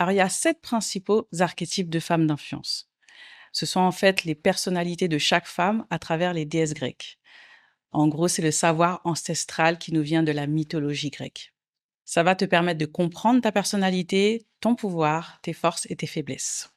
Alors, il y a 7 principaux archétypes de femmes d'influence. Ce sont en fait les personnalités de chaque femme à travers les déesses grecques. En gros, c'est le savoir ancestral qui nous vient de la mythologie grecque. Ça va te permettre de comprendre ta personnalité, ton pouvoir, tes forces et tes faiblesses.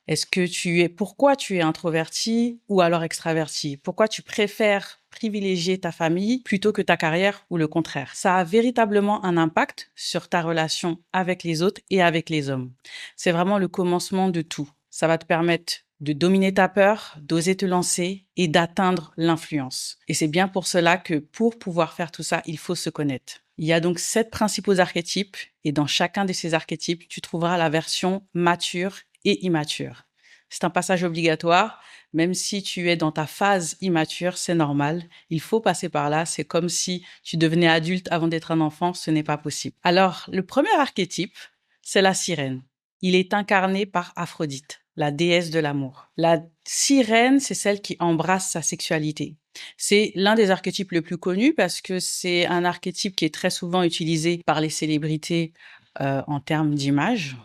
Pourquoi tu es introverti ou alors extraverti? Pourquoi tu préfères privilégier ta famille plutôt que ta carrière ou le contraire? Ça a véritablement un impact sur ta relation avec les autres et avec les hommes. C'est vraiment le commencement de tout. Ça va te permettre de dominer ta peur, d'oser te lancer et d'atteindre l'influence. Et c'est bien pour cela que pour pouvoir faire tout ça, il faut se connaître. Il y a donc 7 principaux archétypes et dans chacun de ces archétypes, tu trouveras la version mature et immature. C'est un passage obligatoire. Même si tu es dans ta phase immature, c'est normal. Il faut passer par là. C'est comme si tu devenais adulte avant d'être un enfant. Ce n'est pas possible. Alors, le premier archétype, c'est la sirène. Il est incarné par Aphrodite, la déesse de l'amour. La sirène, c'est celle qui embrasse sa sexualité. C'est l'un des archétypes les plus connus parce que c'est un archétype qui est très souvent utilisé par les célébrités en termes d'image.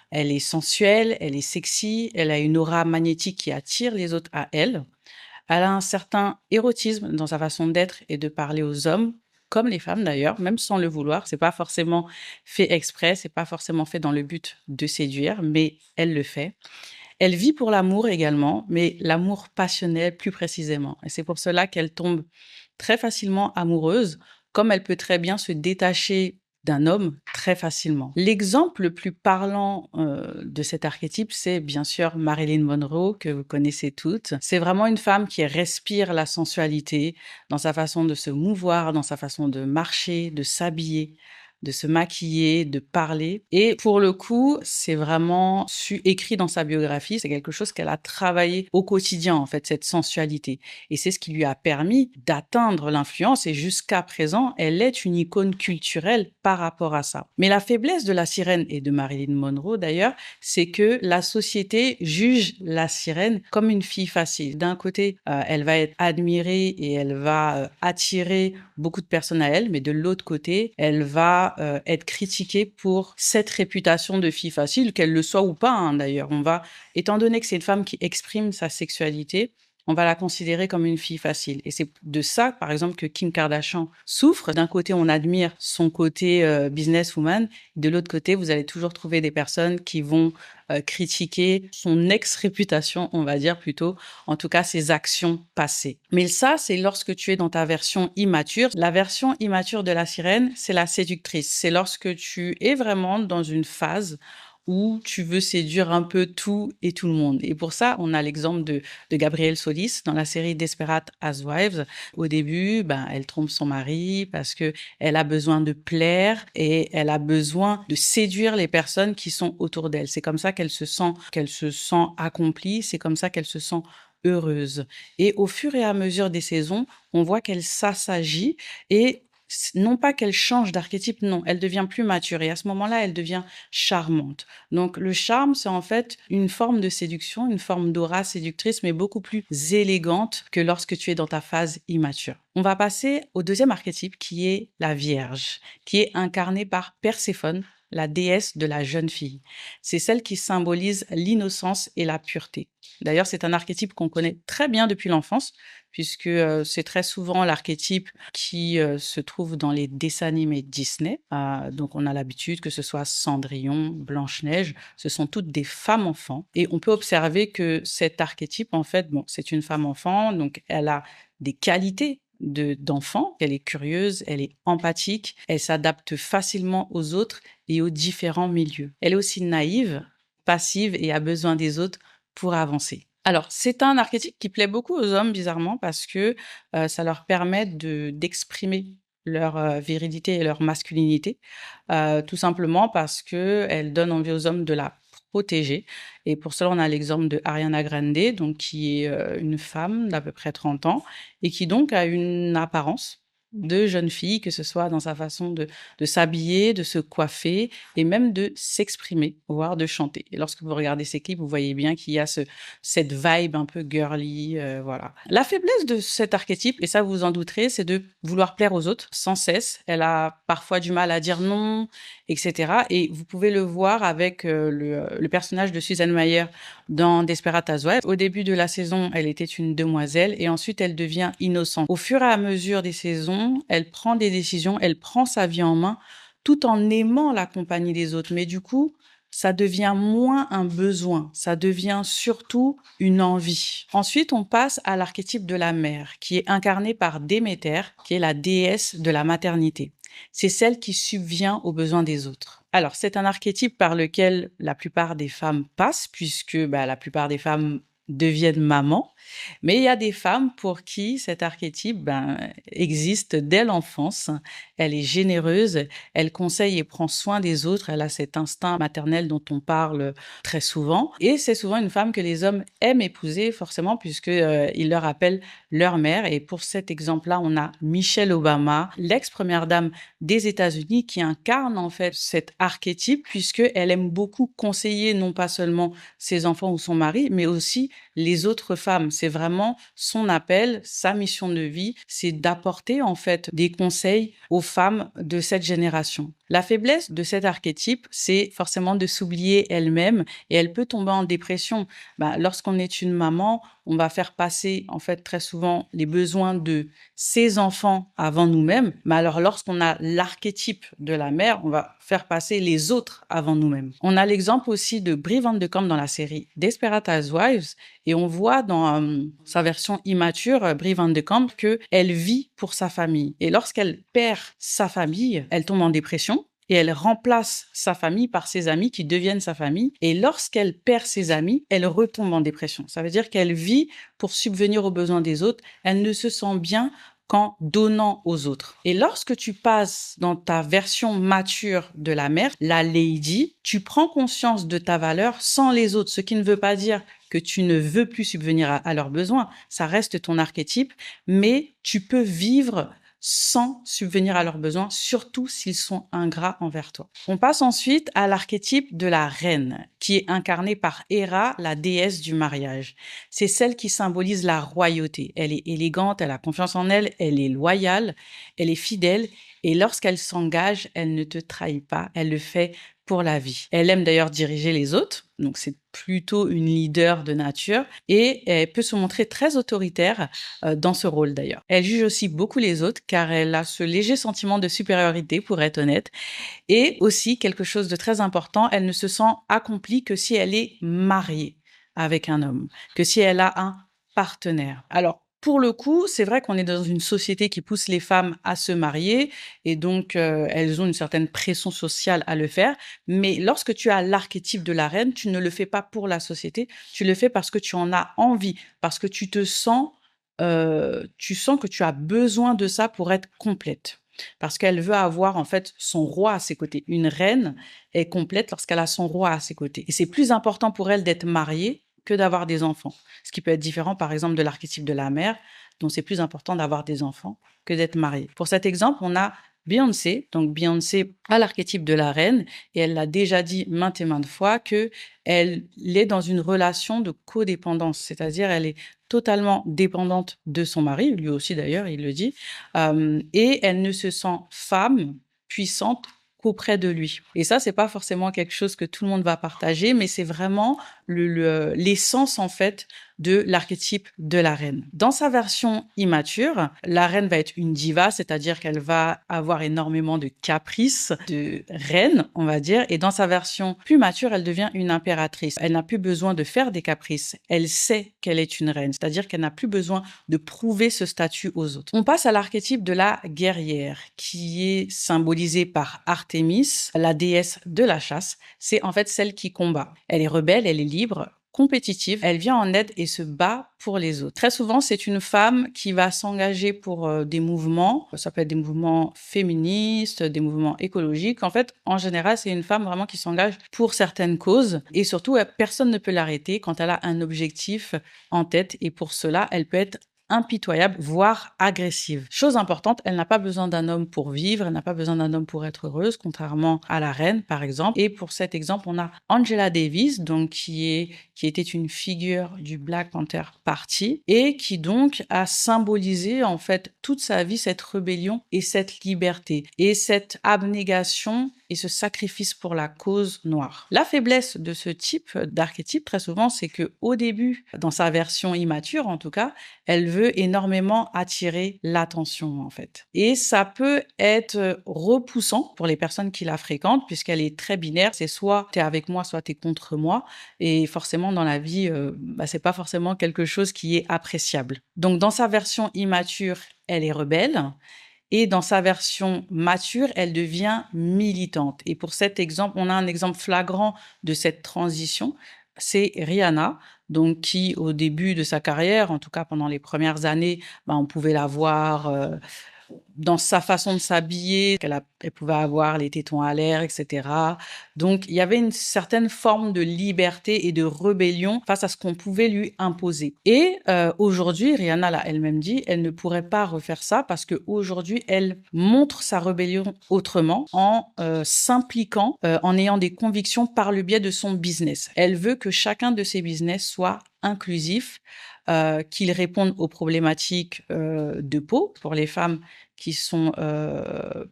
Elle est sensuelle, elle est sexy, elle a une aura magnétique qui attire les autres à elle. Elle a un certain érotisme dans sa façon d'être et de parler aux hommes, comme les femmes d'ailleurs, même sans le vouloir. C'est pas forcément fait exprès, c'est pas forcément fait dans le but de séduire, mais elle le fait. Elle vit pour l'amour également, mais l'amour passionnel plus précisément. Et c'est pour cela qu'elle tombe très facilement amoureuse, comme elle peut très bien se détacher d'un homme très facilement. L'exemple le plus parlant de cet archétype, c'est bien sûr Marilyn Monroe, que vous connaissez toutes. C'est vraiment une femme qui respire la sensualité dans sa façon de se mouvoir, dans sa façon de marcher, de s'habiller, de se maquiller, de parler. Et pour le coup, c'est vraiment écrit dans sa biographie. C'est quelque chose qu'elle a travaillé au quotidien, en fait, cette sensualité. Et c'est ce qui lui a permis d'atteindre l'influence. Et jusqu'à présent, elle est une icône culturelle par rapport à ça. Mais la faiblesse de la sirène et de Marilyn Monroe, d'ailleurs, c'est que la société juge la sirène comme une fille facile. D'un côté, elle va être admirée et elle va attirer beaucoup de personnes à elle, mais de l'autre côté, elle va être critiquée pour cette réputation de fille facile, qu'elle le soit ou pas, hein, d'ailleurs. Étant donné que c'est une femme qui exprime sa sexualité, on va la considérer comme une fille facile. Et c'est de ça, par exemple, que Kim Kardashian souffre. D'un côté, on admire son côté businesswoman. De l'autre côté, vous allez toujours trouver des personnes qui vont critiquer son ex-réputation, on va dire plutôt, en tout cas ses actions passées. Mais ça, c'est lorsque tu es dans ta version immature. La version immature de la sirène, c'est la séductrice. C'est lorsque tu es vraiment dans une phase où tu veux séduire un peu tout et tout le monde. Et pour ça, on a l'exemple de Gabrielle Solis dans la série Desperate Housewives. Au début, elle trompe son mari parce que elle a besoin de plaire et elle a besoin de séduire les personnes qui sont autour d'elle. C'est comme ça qu'elle se sent accomplie. C'est comme ça qu'elle se sent heureuse. Et au fur et à mesure des saisons, on voit qu'elle s'assagit et non pas qu'elle change d'archétype, non, elle devient plus mature et à ce moment-là, elle devient charmante. Donc le charme, c'est en fait une forme de séduction, une forme d'aura séductrice, mais beaucoup plus élégante que lorsque tu es dans ta phase immature. On va passer au deuxième archétype qui est la Vierge, qui est incarnée par Perséphone, la déesse de la jeune fille. C'est celle qui symbolise l'innocence et la pureté. D'ailleurs, c'est un archétype qu'on connaît très bien depuis l'enfance, puisque c'est très souvent l'archétype qui se trouve dans les dessins animés Disney. Donc, on a l'habitude que ce soit Cendrillon, Blanche-Neige, ce sont toutes des femmes-enfants. Et on peut observer que cet archétype, en fait, c'est une femme-enfant, donc elle a des qualités d'enfant, elle est curieuse, elle est empathique, elle s'adapte facilement aux autres et aux différents milieux. Elle est aussi naïve, passive et a besoin des autres pour avancer. Alors, c'est un archétype qui plaît beaucoup aux hommes, bizarrement, parce que ça leur permet d'exprimer leur virilité et leur masculinité, tout simplement parce qu'elle donne envie aux hommes de la protéger. Et pour cela, on a l'exemple de Ariana Grande, donc qui est une femme d'à peu près 30 ans et qui donc a une apparence de jeune fille, que ce soit dans sa façon de s'habiller, de se coiffer et même de s'exprimer, voire de chanter. Et lorsque vous regardez ces clips, vous voyez bien qu'il y a cette vibe un peu girly, voilà. La faiblesse de cet archétype, et ça vous vous en douterez, c'est de vouloir plaire aux autres sans cesse. Elle a parfois du mal à dire non, etc. Et vous pouvez le voir avec le personnage de Susan Mayer dans Desperate Housewives. Au début de la saison, elle était une demoiselle et ensuite elle devient innocente. Au fur et à mesure des saisons, elle prend des décisions, elle prend sa vie en main tout en aimant la compagnie des autres. Mais du coup, ça devient moins un besoin, ça devient surtout une envie. Ensuite, on passe à l'archétype de la mère, qui est incarné par Déméter, qui est la déesse de la maternité. C'est celle qui subvient aux besoins des autres. Alors, c'est un archétype par lequel la plupart des femmes passent, puisque la plupart des femmes deviennent mamans. Mais il y a des femmes pour qui cet archétype existe dès l'enfance. Elle est généreuse, elle conseille et prend soin des autres, elle a cet instinct maternel dont on parle très souvent. Et c'est souvent une femme que les hommes aiment épouser, forcément, puisqu'ils leur appellent leur mère. Et pour cet exemple-là, on a Michelle Obama, l'ex-première dame des États-Unis, qui incarne en fait cet archétype, puisqu'elle aime beaucoup conseiller non pas seulement ses enfants ou son mari, mais aussi les autres femmes. C'est vraiment son appel, sa mission de vie, c'est d'apporter en fait des conseils aux femmes de cette génération. La faiblesse de cet archétype, c'est forcément de s'oublier elle-même et elle peut tomber en dépression. Lorsqu'on est une maman, on va faire passer en fait très souvent les besoins de ses enfants avant nous-mêmes. Mais alors lorsqu'on a l'archétype de la mère, on va faire passer les autres avant nous-mêmes. On a l'exemple aussi de Brie Van de Kamp dans la série Desperate Housewives et on voit dans sa version immature, Brie Van de Kamp, qu'elle vit pour sa famille. Et lorsqu'elle perd sa famille, elle tombe en dépression. Et elle remplace sa famille par ses amis qui deviennent sa famille. Et lorsqu'elle perd ses amis, elle retombe en dépression. Ça veut dire qu'elle vit pour subvenir aux besoins des autres. Elle ne se sent bien qu'en donnant aux autres. Et lorsque tu passes dans ta version mature de la mère, la lady, tu prends conscience de ta valeur sans les autres, ce qui ne veut pas dire que tu ne veux plus subvenir à leurs besoins. Ça reste ton archétype, mais tu peux vivre sans subvenir à leurs besoins, surtout s'ils sont ingrats envers toi. On passe ensuite à l'archétype de la reine, qui est incarnée par Héra, la déesse du mariage. C'est celle qui symbolise la royauté. Elle est élégante, elle a confiance en elle, elle est loyale, elle est fidèle, et lorsqu'elle s'engage, elle ne te trahit pas, elle le fait pour la vie. Elle aime d'ailleurs diriger les autres, donc c'est plutôt une leader de nature et elle peut se montrer très autoritaire dans ce rôle d'ailleurs. Elle juge aussi beaucoup les autres car elle a ce léger sentiment de supériorité pour être honnête et aussi quelque chose de très important, elle ne se sent accomplie que si elle est mariée avec un homme, que si elle a un partenaire. Alors, pour le coup, c'est vrai qu'on est dans une société qui pousse les femmes à se marier et donc elles ont une certaine pression sociale à le faire. Mais lorsque tu as l'archétype de la reine, tu ne le fais pas pour la société, tu le fais parce que tu en as envie, parce que tu sens que tu as besoin de ça pour être complète. Parce qu'elle veut avoir en fait son roi à ses côtés. Une reine est complète lorsqu'elle a son roi à ses côtés. Et c'est plus important pour elle d'être mariée que d'avoir des enfants. Ce qui peut être différent, par exemple, de l'archétype de la mère, dont c'est plus important d'avoir des enfants que d'être mariée. Pour cet exemple, on a Beyoncé. Donc, Beyoncé a l'archétype de la reine et elle l'a déjà dit maintes et maintes fois qu'elle est dans une relation de codépendance, c'est-à-dire elle est totalement dépendante de son mari, lui aussi d'ailleurs, il le dit, et elle ne se sent femme puissante qu'auprès de lui. Et ça, c'est pas forcément quelque chose que tout le monde va partager, mais c'est vraiment l'essence, en fait, de l'archétype de la reine. Dans sa version immature, la reine va être une diva, c'est-à-dire qu'elle va avoir énormément de caprices, de reine, on va dire, et dans sa version plus mature, elle devient une impératrice. Elle n'a plus besoin de faire des caprices. Elle sait qu'elle est une reine, c'est-à-dire qu'elle n'a plus besoin de prouver ce statut aux autres. On passe à l'archétype de la guerrière, qui est symbolisée par Artémis, la déesse de la chasse. C'est en fait celle qui combat. Elle est rebelle, elle est libre, compétitive, elle vient en aide et se bat pour les autres. Très souvent, c'est une femme qui va s'engager pour des mouvements, ça peut être des mouvements féministes, des mouvements écologiques. En fait, en général, c'est une femme vraiment qui s'engage pour certaines causes et surtout, personne ne peut l'arrêter quand elle a un objectif en tête et pour cela, elle peut être impitoyable, voire agressive. Chose importante, elle n'a pas besoin d'un homme pour vivre, elle n'a pas besoin d'un homme pour être heureuse, contrairement à la reine, par exemple. Et pour cet exemple, on a Angela Davis, donc qui était une figure du Black Panther Party et qui donc a symbolisé en fait toute sa vie cette rébellion et cette liberté et cette abnégation et ce sacrifice pour la cause noire. La faiblesse de ce type d'archétype, très souvent, c'est que au début, dans sa version immature en tout cas, elle veut énormément attirer l'attention en fait. Et ça peut être repoussant pour les personnes qui la fréquentent puisqu'elle est très binaire. C'est soit t'es avec moi, soit t'es contre moi. Et forcément, dans la vie, c'est pas forcément quelque chose qui est appréciable. Donc, dans sa version immature, elle est rebelle. Et dans sa version mature, elle devient militante. Et pour cet exemple, on a un exemple flagrant de cette transition. C'est Rihanna, donc qui, au début de sa carrière, en tout cas pendant les premières années, on pouvait la voir dans sa façon de s'habiller, elle pouvait avoir les tétons à l'air, etc. Donc, il y avait une certaine forme de liberté et de rébellion face à ce qu'on pouvait lui imposer. Et aujourd'hui, Rihanna l'a elle-même dit, elle ne pourrait pas refaire ça parce qu'aujourd'hui, elle montre sa rébellion autrement en s'impliquant, en ayant des convictions par le biais de son business. Elle veut que chacun de ses business soit inclusif, qu'ils répondent aux problématiques de peau pour les femmes qui sont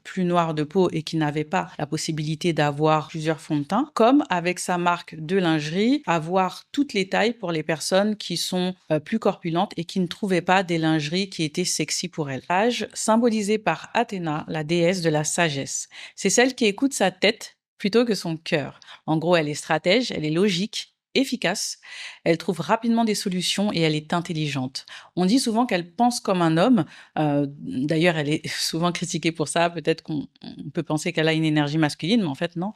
plus noires de peau et qui n'avaient pas la possibilité d'avoir plusieurs fonds de teint, comme avec sa marque de lingerie, avoir toutes les tailles pour les personnes qui sont plus corpulentes et qui ne trouvaient pas des lingeries qui étaient sexy pour elles. Âge symbolisé par Athéna, la déesse de la sagesse. C'est celle qui écoute sa tête plutôt que son cœur. En gros, elle est stratège, elle est logique, efficace, elle trouve rapidement des solutions et elle est intelligente. On dit souvent qu'elle pense comme un homme. D'ailleurs, elle est souvent critiquée pour ça. Peut-être qu'on peut penser qu'elle a une énergie masculine, mais en fait, non.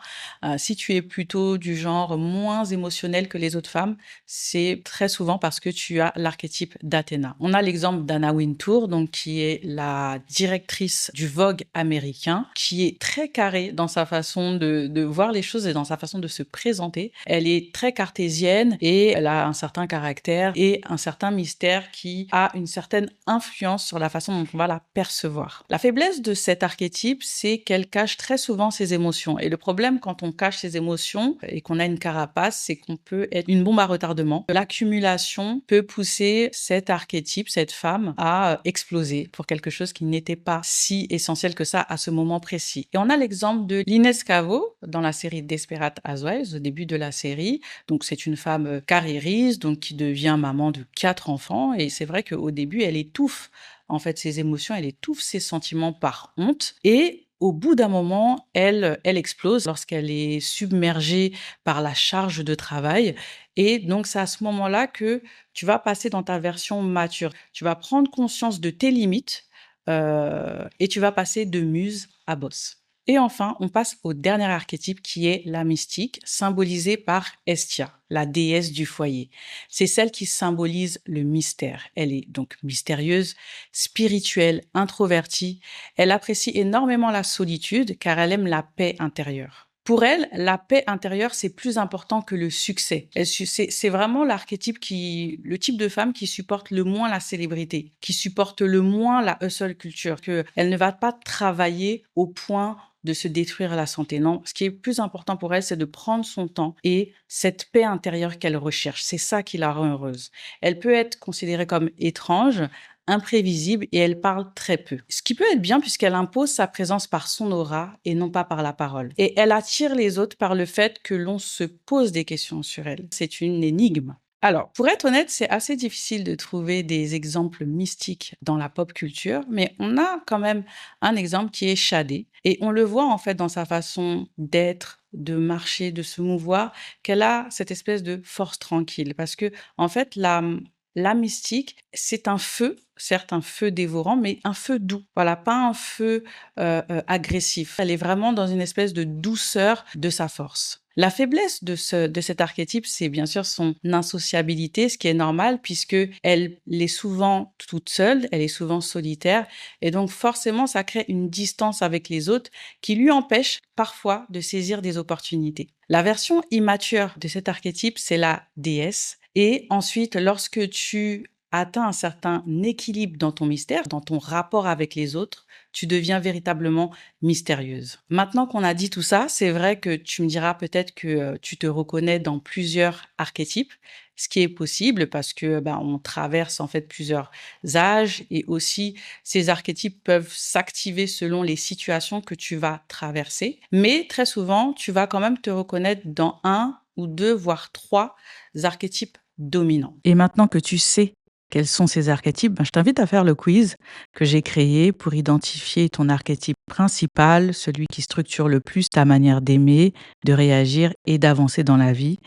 Si tu es plutôt du genre moins émotionnel que les autres femmes, c'est très souvent parce que tu as l'archétype d'Athéna. On a l'exemple d'Anna Wintour, donc qui est la directrice du Vogue américain, qui est très carrée dans sa façon de voir les choses et dans sa façon de se présenter. Elle est très cartésienne et elle a un certain caractère et un certain mystère qui a une certaine influence sur la façon dont on va la percevoir. La faiblesse de cet archétype, c'est qu'elle cache très souvent ses émotions. Et le problème quand on cache ses émotions et qu'on a une carapace, c'est qu'on peut être une bombe à retardement. L'accumulation peut pousser cet archétype, cette femme, à exploser pour quelque chose qui n'était pas si essentiel que ça à ce moment précis. Et on a l'exemple de Lynette Scavo dans la série Desperate Housewives, au début de la série. Donc, c'est une femme carriériste, donc qui devient maman de 4 enfants. Et c'est vrai qu'au début, elle étouffe en fait ses émotions, elle étouffe ses sentiments par honte. Et au bout d'un moment, elle explose lorsqu'elle est submergée par la charge de travail. Et donc, c'est à ce moment-là que tu vas passer dans ta version mature. Tu vas prendre conscience de tes limites et tu vas passer de muse à boss. Et enfin, on passe au dernier archétype qui est la mystique, symbolisée par Hestia, la déesse du foyer. C'est celle qui symbolise le mystère. Elle est donc mystérieuse, spirituelle, introvertie. Elle apprécie énormément la solitude car elle aime la paix intérieure. Pour elle, la paix intérieure, c'est plus important que le succès. C'est vraiment l'archétype le type de femme qui supporte le moins la célébrité, qui supporte le moins la hustle culture, que elle ne va pas travailler au point de se détruire la santé. Non, ce qui est plus important pour elle, c'est de prendre son temps et cette paix intérieure qu'elle recherche. C'est ça qui la rend heureuse. Elle peut être considérée comme étrange, imprévisible et elle parle très peu. Ce qui peut être bien puisqu'elle impose sa présence par son aura et non pas par la parole. Et elle attire les autres par le fait que l'on se pose des questions sur elle. C'est une énigme. Alors, pour être honnête, c'est assez difficile de trouver des exemples mystiques dans la pop culture, mais on a quand même un exemple qui est Shadé. Et on le voit en fait dans sa façon d'être, de marcher, de se mouvoir, qu'elle a cette espèce de force tranquille. Parce que, en fait, la mystique, c'est un feu, certes un feu dévorant, mais un feu doux. Voilà, pas un feu agressif. Elle est vraiment dans une espèce de douceur de sa force. La faiblesse de cet archétype, c'est bien sûr son insociabilité, ce qui est normal puisque elle est souvent toute seule, elle est souvent solitaire et donc forcément ça crée une distance avec les autres qui lui empêche parfois de saisir des opportunités. La version immature de cet archétype, c'est la déesse et ensuite lorsque tu atteins un certain équilibre dans ton mystère, dans ton rapport avec les autres, tu deviens véritablement mystérieuse. Maintenant qu'on a dit tout ça, c'est vrai que tu me diras peut-être que tu te reconnais dans plusieurs archétypes, ce qui est possible parce que on traverse en fait plusieurs âges et aussi ces archétypes peuvent s'activer selon les situations que tu vas traverser. Mais très souvent, tu vas quand même te reconnaître dans un ou deux, voire trois archétypes dominants. Et maintenant que tu sais quels sont ces archétypes, je t'invite à faire le quiz que j'ai créé pour identifier ton archétype principal, celui qui structure le plus ta manière d'aimer, de réagir et d'avancer dans la vie.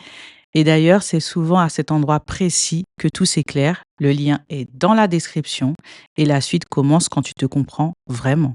Et d'ailleurs, c'est souvent à cet endroit précis que tout s'éclaire. Le lien est dans la description et la suite commence quand tu te comprends vraiment.